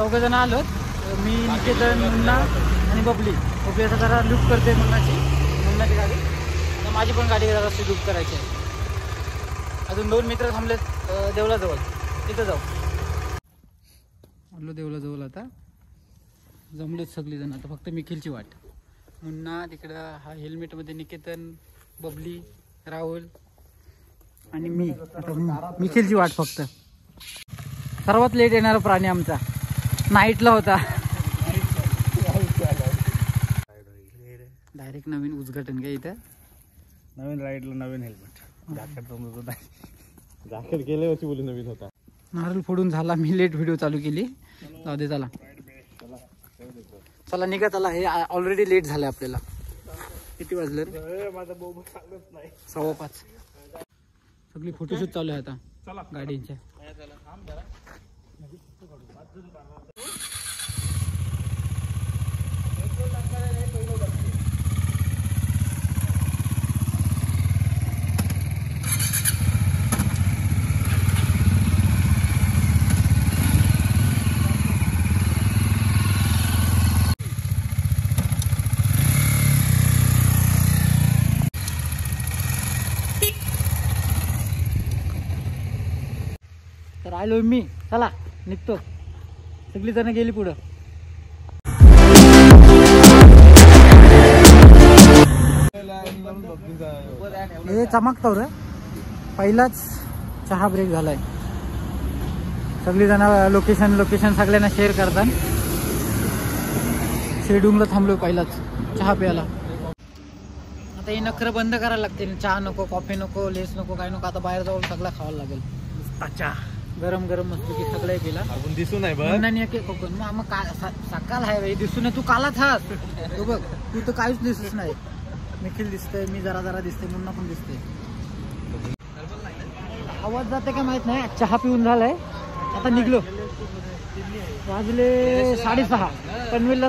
चौघजण आलोत, मी, निकेतन, मुन्ना आणि बबली. बबली आता जरा लूप करते मुन्नाची गाडी, तर माझी पण गाडी जरा अशी लूप करायची आहे. अजून 2 मित्र थांबलेत देवलाजवळ, तिथं जाऊ. आलो देवलाजवळ, आता जमलेत सगळीजण. आता फक्त निखिलची वाट. मुन्ना तिकडं, हा हेल्मेटमध्ये निकेतन, बबली, राहुल आणि मी. आता निखिलची वाट फक्त. सर्वात लेट येणारा प्राणी आमचा नाईटला होता. डायरेक्ट नवीन उद्घाटन काय इथं, नवीन राईडला नवीन हेल्मेट, जॅकेट गेल्या वर्षी बोलू नवीन होता. नारळ फोडून झाला, मी लेट व्हिडिओ चालू केली. जाऊ दे, चला चला निघा, चला. हे ऑलरेडी लेट झालं आपल्याला. किती वाजले? 5:15. सगळी फोटोशूट चालू आहे आता गाडींच्या. तर आलो मी, चला निघतो. सगळी जण गेली पुढं. हे चमकतो रे, पहिलाच चहा ब्रेक झालाय. सगळी जण लोकेशन सगळ्यांना शेअर करतात. शेडूंगला थांबलो पहिलाच चहा प्यायला. आता हे नखरं बंद करायला लागतील. चहा नको, कॉफी नको, लेस नको, काय नको. आता बाहेर जाऊन सगळं खावायला लागेल. चहा गरम गरम मस्त की सगळे पिला. आपण दिसू नाही बघ. मग सकाळ आहे दिसून तू कालाच हास. तू बघ, तू तर काहीच दिसत नाही. निखिल दिसतंय, मी जरा दिसते, मुन्ना पण दिसते. आवाज जाते का माहित नाही. चहा पिऊन झालाय, आता निघलो. वाजले 6:30. पनवेलला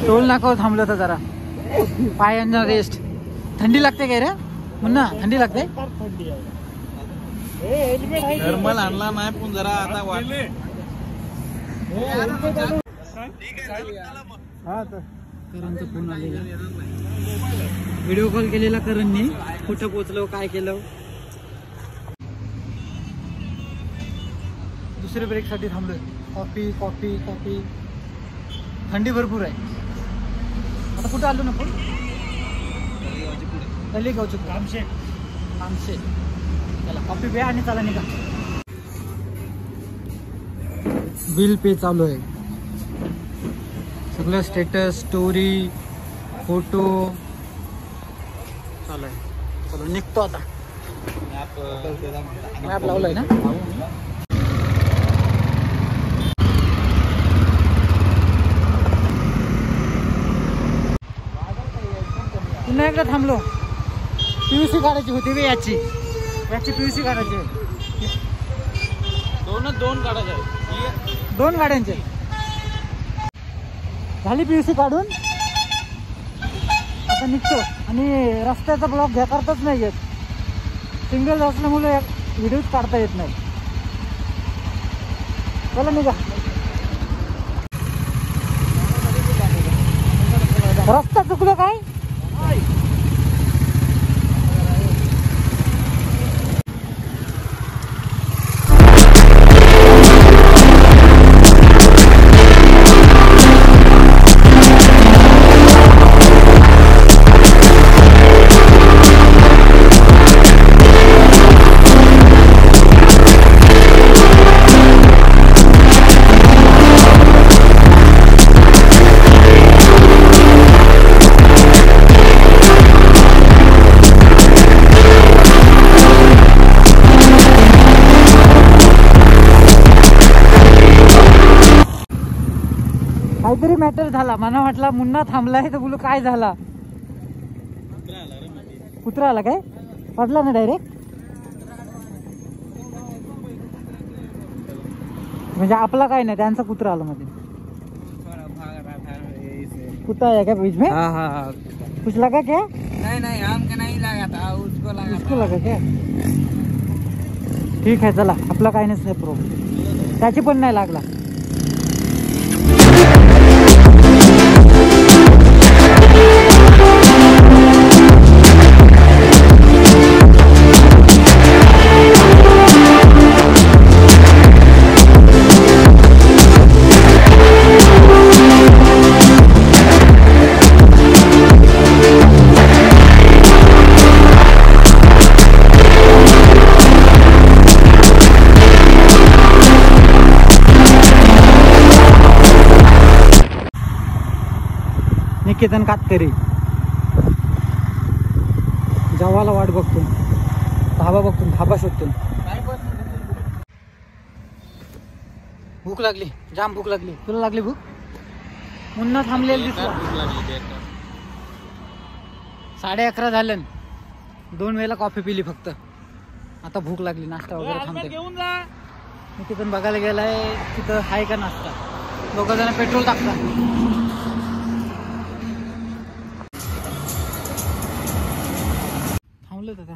टोल नाकावर थांबलं तर जरा पायांना रेस्ट. थंडी लागते काय रे मुन्ना? थंडी लागते. थर्मल आणला नाही पण जरा आता वाटले. करणचा फोन आलेला, व्हिडिओ कॉल केलेला करणनी. कुठं पोचलो, काय केलं. दुसऱ्या ब्रेक साठी थांबलोय. कॉफी. थंडी भरपूर आहे. आता कुठं आलो ना पण गावचे आमशे. चला कॉफी प्या आणि चला निघा. बिल पे चालू आहे. सगळं स्टेटस, स्टोरी, फोटो चालू आहे. चलो निघतो आता. मॅप लावलाय ना. पुन्हा एकदा थांबलो. PUC काढायची होती बे याची PUC काढायची. दोन काढायचे, 2 गाड्यांचे झाली PUC काढून. आता निघतो. आणि रस्त्याचा ब्लॉक घ्या करताच नाही येत. सिंगल असल्यामुळे व्हिडिओज काढता येत नाही. चला निघा. रस्ता चुकलो काय. काहीतरी मॅटर झाला. मला वाटला मुन्ना थांबलाय तर बोलू काय झाला. कुत्रा आला काय? पडला ना डायरेक्ट. म्हणजे आपला काय नाही, त्यांचा कुत्रा आला मध्ये. कुत्ता है क्या बीच में? हाँ. कुछ लगा क्या? नहीं हमको नहीं लगा था, उसको लगा क्या? ठीक आहे चला, आपला काय नाही प्रॉब्लेम. त्याची पण नाही लागला. निकेतन कातकरी जावाला वाट बघतो. धाबा शोधतो. भूक लागली, जाम भूक लागली. तुला लागली भूक? मुन्ना थांबलेला दिसला. 11:30 झालं. 2 वेळेला कॉफी पिली फक्त. आता भूक लागली, नाश्ता वगैरे थांबते. निकेतन बघायला गेलाय तिथं आहे का नाश्ता. 2 जण पेट्रोल टाकतात. आता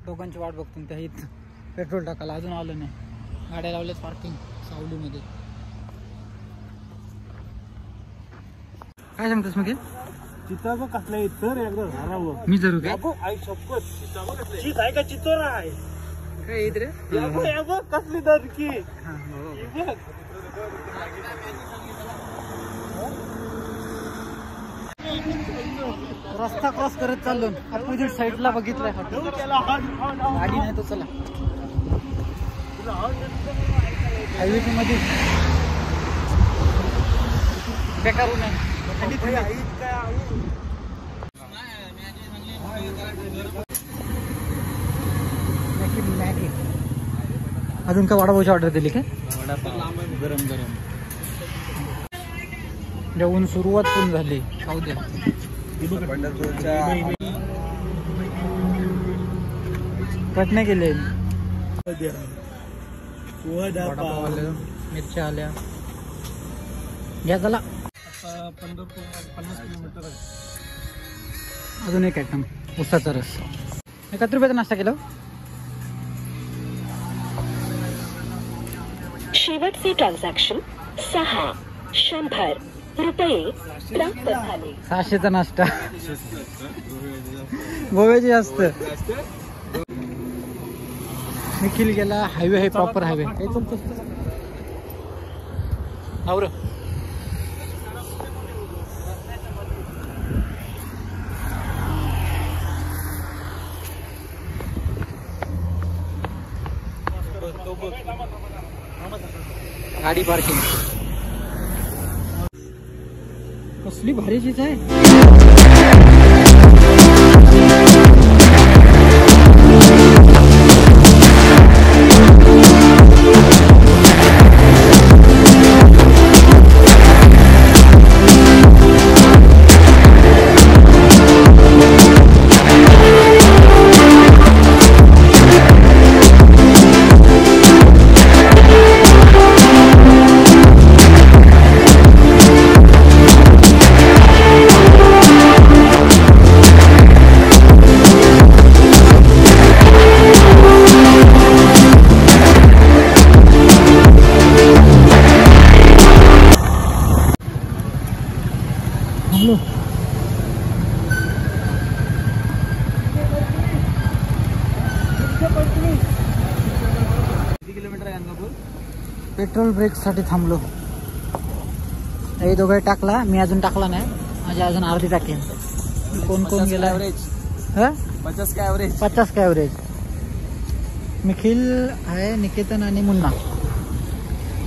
दोघांची वाट बघतो. त्या इथं पेट्रोल टाकायला अजून आलं नाही. गाड्या लावल्यात पार्किंग सावलीमध्ये. काय सांगतोस मग? चित्ता कसला इतर एकदा झाडावं मी जरूर काय आई शपथ चित आहे का चितोरा आहे काय येत रे? कसली दरकी रस्ता क्रॉस करत चाललो. अपोजिट साईडला बघितलंय गाडी नाही तो. चला हायवे मध्ये बेकार नाही. अजून काय वडापावची ऑर्डर दिली काय? गरम गरम जेवून सुरुवात पण झाली. खाऊ दे. कट नाही केले. मिरच्या आल्या. घ्या चला. 50 किलोमीटर अजून एक आयटम उसाचा रस. 71 रुपयाचा नाश्ता केला. शेवटचे ट्रान्झॅक्शन 600 रुपये प्राप्त झाले. 600चा नाश्ता गोव्याची असत. निखिल गेला. हायवे आहे, प्रॉपर हायवे. आवर गाडी पार्किंग. कसली भारी चीज आहे. पेट्रोल ब्रेक साठी थांबलो. हे दोघे टाकला, मी अजून टाकला नाही. माझी अजून अर्धी टाकेल. कोण कोण गेला? 50 का ॲव्हरेज. 50 का ॲव्हरेज. निखिल आहे, निकेतन आणि मुन्ना.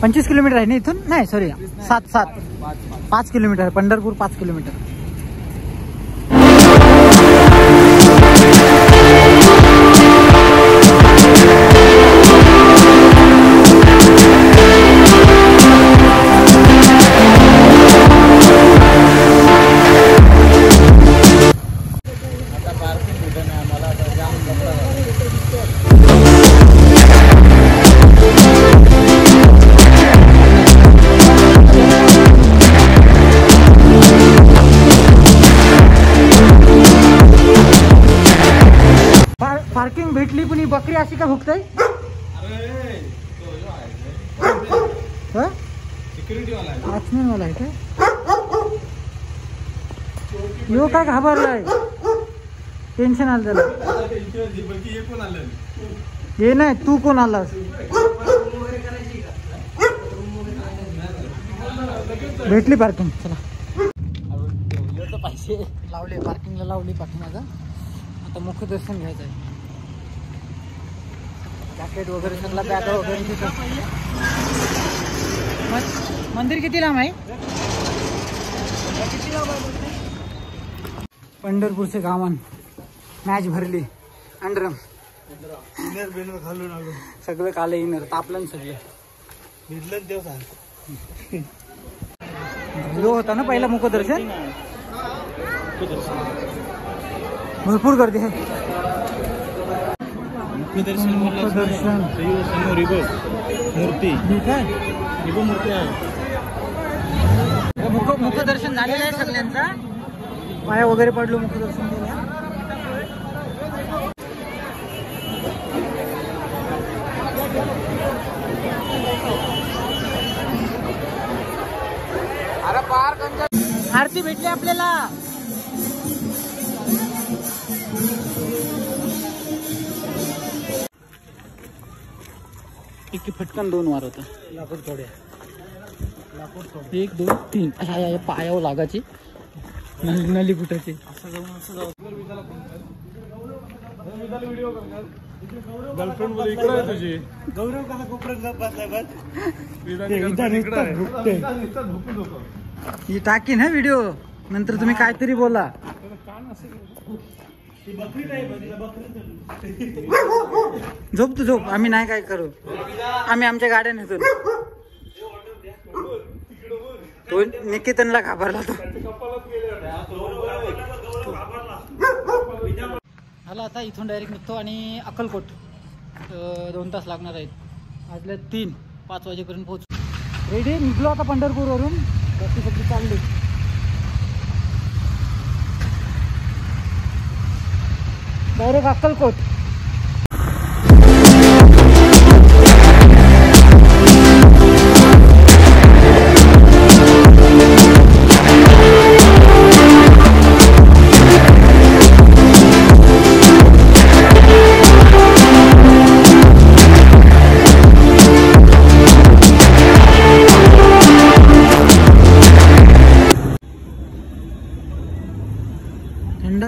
25 किलोमीटर आहे ना इथून? नाही सॉरी 5 किलोमीटर. पंढरपूर 5 किलोमीटर. बकरी अशी का भुकताय? सिक्युरिटी वाला आहे. वॉचमॅन वाला आहे काय? यो काय घाबरलाय? टेन्शन आलं त्याला. हे नाही, तू कोण आलास? भेटली पार्किंग. चला पैसे लावले, पार्किंगला लावली पाठीमागं. आता मुख्य दर्शन घ्यायचं आहे. जॅकेट वगैरे सगळा बॅग वगैरे तिथं. मंदिर किती लांब आहे? पंढरपूरचे गावान मॅच भरली. अंडरम घालून आलो. सगळं काले इनर तापलं सगळं. भिजलं तेव्हा सांग. जो होता ना पहिला मुखदर्शन, भरपूर गर्दी आहे. मुखदर्शन समोर मूर्ती काय मूर्ती आहे. मुखदर्शन झालेलं आहे सगळ्यांचा. पाया वगैरे पडलो मुखदर्शन केलं. आरती भेटली आपल्याला. एक फटकन 2 वार होता. लाकूड थोड्या 1 2 3 अशा पायावर लागायची. नली फुटायची. गर्लफ्रेंड मध्ये इकडे आहे तुझी. गौरव कसा कोपऱ्यात ही टाकीन हा व्हिडिओ. नंतर तुम्ही काहीतरी बोला. झोप तू झोप. आम्ही नाही काय करू. आम्ही आमच्या गाड्या नेतो. तो निकेतनला घाबरला. तो आला. आता इथून डायरेक्ट निघतो आणि अक्कलकोट 2 तास लागणार आहेत. वाजले 3-5 वाजेपर्यंत पोहोचू. रेडी निघलो आता पंढरपूरवरून. बाकी सगळी चालली. डायरेक्ट अक्कलकोट.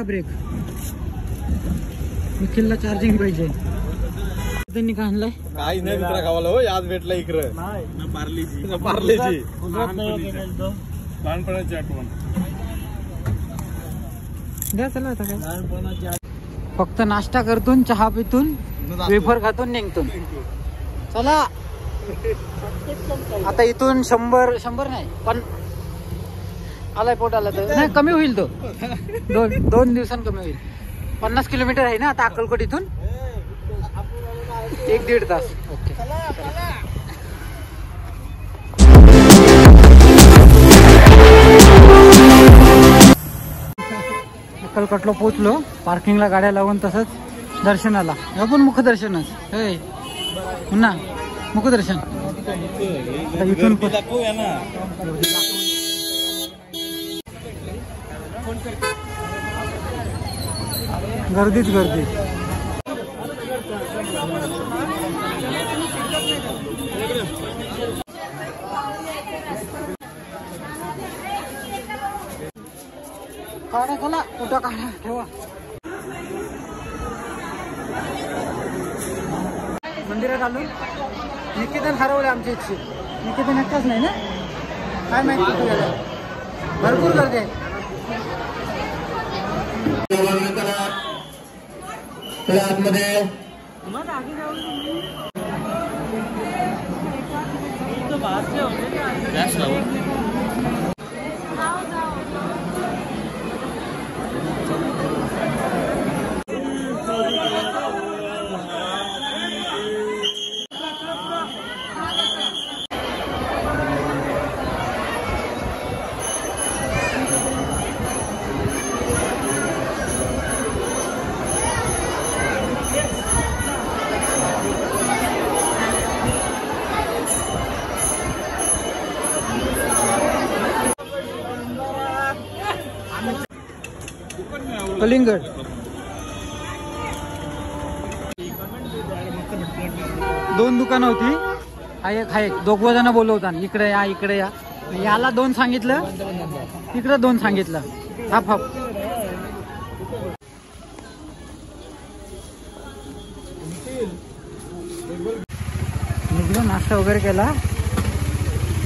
ब्रेक. निखिलला चार्जिंग पाहिजे. त्यांनी का आणलाय? काही नाही मित्रा गावाला. हो आज भेटला इकडं. पार्लेजी लहानपणाची आठवण. द्या चला आता काय. फक्त नाश्ता करतून, चहा पितून, वेफर खातून निघतून. चला आता इथून 100 नाही पण आलाय पोट आला तर नाही कमी होईल. तो 2 दिवसांनी कमी होईल. 50 किलोमीटर आहे ना आता अक्कलकोट इथून. 1-1.5 तास. ओके. अक्कलकोटला पोचलो. पार्किंगला गाड्या लावून तसंच दर्शनाला. हे पण मुखदर्शनच. हे पुन्हा मुखदर्शन. इथून गर्दीच गर्दी. काढा चला. कुठं काढा ठेवा. मंदिरात आलो. निकेतन हरवले आमची इच्छी. निकेतन एकटाच नाही ना. काय माहिती कुठे गेला. भरपूर गर्दी आहे. आतमध्ये कलिंगड. दोन दुकानं होती. हा एक दोघं जण बोलवतात इकडे या इकडे या. याला 2 सांगितलं, इकडे 2 सांगितलं. Half half. निघलो, नाश्ता वगैरे केला.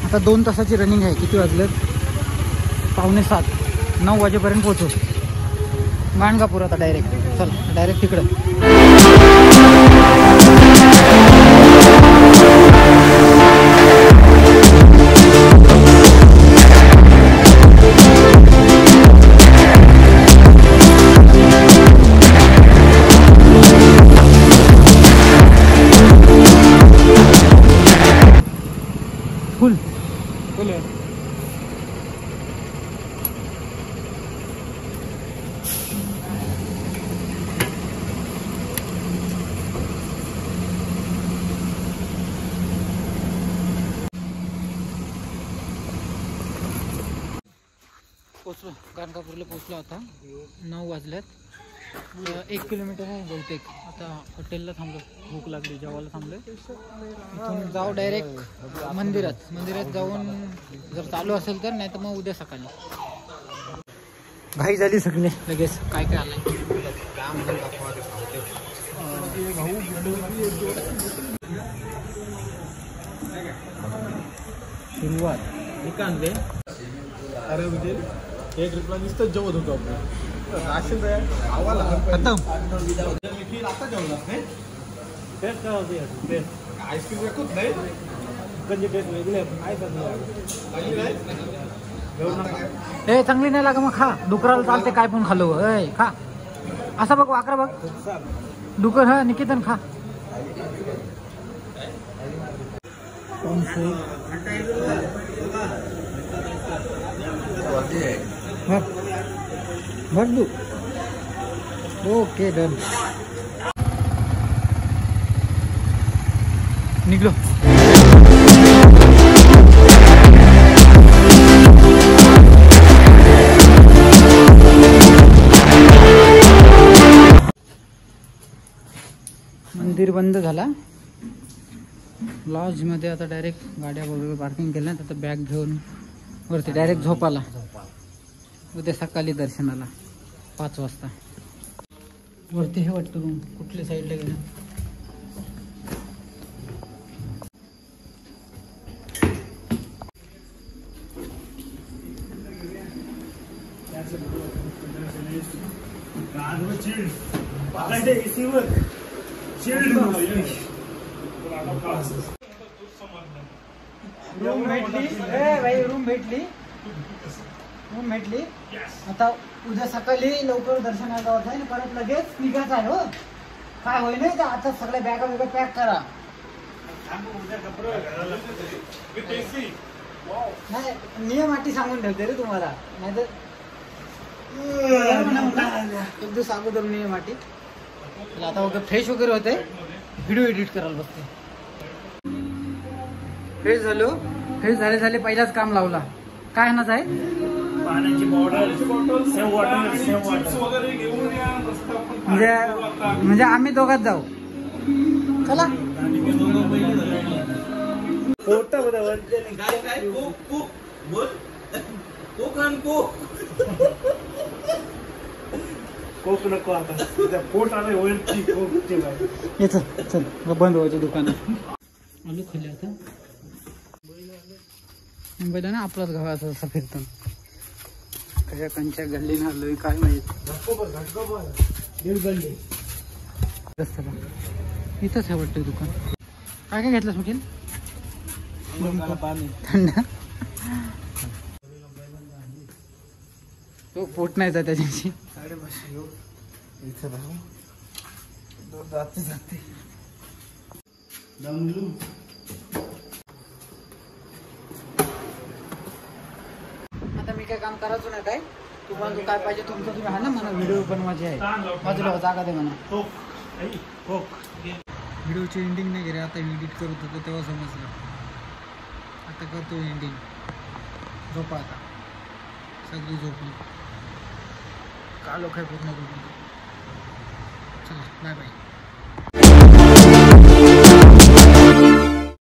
आता 2 तासाची रनिंग आहे. किती वाजलेत? 6:45. 9 वाजेपर्यंत पोहोचू गाणगापूर. आता डायरेक्ट तिकडं. फुल पोचलो. गाणगापूरला पोचलो. आता 9 वाजल्यात. 1 किलोमीटर आहे बहुतेक. आता हॉटेलला थांबलो. भूक लागली, जेवायला थांबलो. इथून जाऊ डायरेक्ट मंदिरात जाऊन जर चालू असेल तर, नाही तर मग उद्या सकाळी. घाई झाली सगळे लगेच. काय आलंय सुरुवात. अरे म्हणजे 1 रुपया नुसतं जेवत होतो आपण. राशन खतम. आईस्क्रीम विकत नाही. ए चांगली नाही लागा मग खा. डुकराला चालते काय पण खालो. खा. असा बघ वाकरा बघ. डुकर. हा निकेतन खा. बघ तू. Okay done. निघलो. मंदिर बंद झाला. लॉज मध्ये आता डायरेक्ट गाड्या वगैरे पार्किंग केल्या. आता बॅग घेऊन वरती डायरेक्ट झोपाला. उद्या सकाळी दर्शनाला 5 वाजता. वरती हे वाटतं रूम. कुठल्या साईडला गेलं? रूम भेटली. आता उद्या सकाळी लवकर दर्शनाला जायचं आहे. परत लगेच निघायचं आहे. हो काय होईल नाही तर आता सगळ्या बॅगा वगैरे पॅक करा. नाही नियम अटी सांगून ठेवते रे तुम्हाला. नाही तर एक दिवस अगोदर नियम अटी. आता वगैरे फ्रेश वगैरे होते. व्हिडिओ एडिट करायला बसते. फ्रेश झाले पहिलाच काम लावला. काय आणायचं आहे? पाण्याची बॉटल, सेव्ह वॉटर. म्हणजे आम्ही दोघात जाऊ. चला. नको आता. पोट आलं होईल. चल बंद व्हायचं दुकान. आलू खाली. आता मुंबईला ना आपलाच गावाचा असं फिरतो. कशा कंच्या गल्लीने आलोय काय माहित. रस्त्याला इथंच आहे वाटतं दुकान. काय घेतलंस मुखीन? थंड. तो पोट नाही जात त्याच्याशी. 550 जाते. आता मी काय काम करायचो ना. काय तुम्हाला काय पाहिजे तुमचं तुम्ही हा ना. मला व्हिडिओ बनवायचे आहे. बाजूला जागा दे म्हणा. व्हिडिओची एंडिंग नाही केली. आता एडिट करत होतो तेव्हा समजलं. आता करतो एंडिंग. झोपा आता. सगळी झोपली. कालो काय पूर्ण करून. चला बाय बाय.